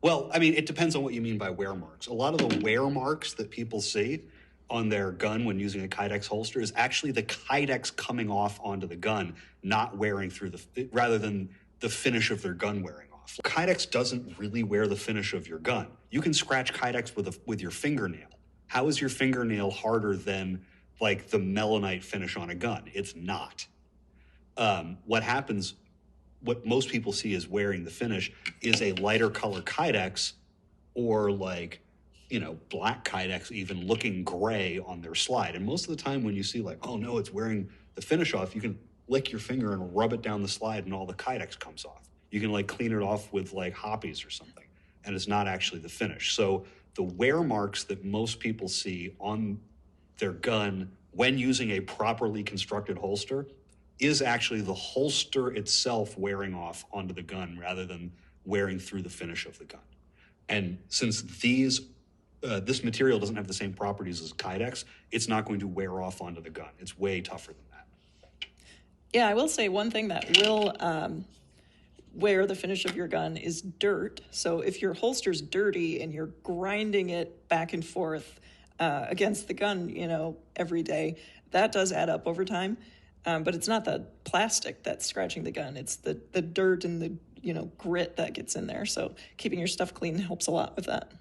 Well, I mean, it depends on what you mean by wear marks. A lot of the wear marks that people see on their gun when using a Kydex holster is actually the Kydex coming off onto the gun, not wearing through rather than the finish of their gun wearing off. Kydex doesn't really wear the finish of your gun. You can scratch Kydex with your fingernail. How is your fingernail harder than like the melanite finish on a gun? It's not. What most people see as wearing the finish is a lighter color Kydex or like, black Kydex even looking gray on their slide. And most of the time when you see like, oh no, it's wearing the finish off, you can lick your finger and rub it down the slide and all the Kydex comes off. You can like clean it off with like Hoppies or something, and it's not actually the finish. So the wear marks that most people see on their gun when using a properly constructed holster is actually the holster itself wearing off onto the gun rather than wearing through the finish of the gun. And since this material doesn't have the same properties as Kydex, it's not going to wear off onto the gun. It's way tougher than that. Yeah, I will say one thing that will wear the finish of your gun is dirt. So if your holster's dirty and you're grinding it back and forth against the gun, every day, that does add up over time. But it's not the plastic that's scratching the gun. It's the dirt and the, grit that gets in there. So keeping your stuff clean helps a lot with that.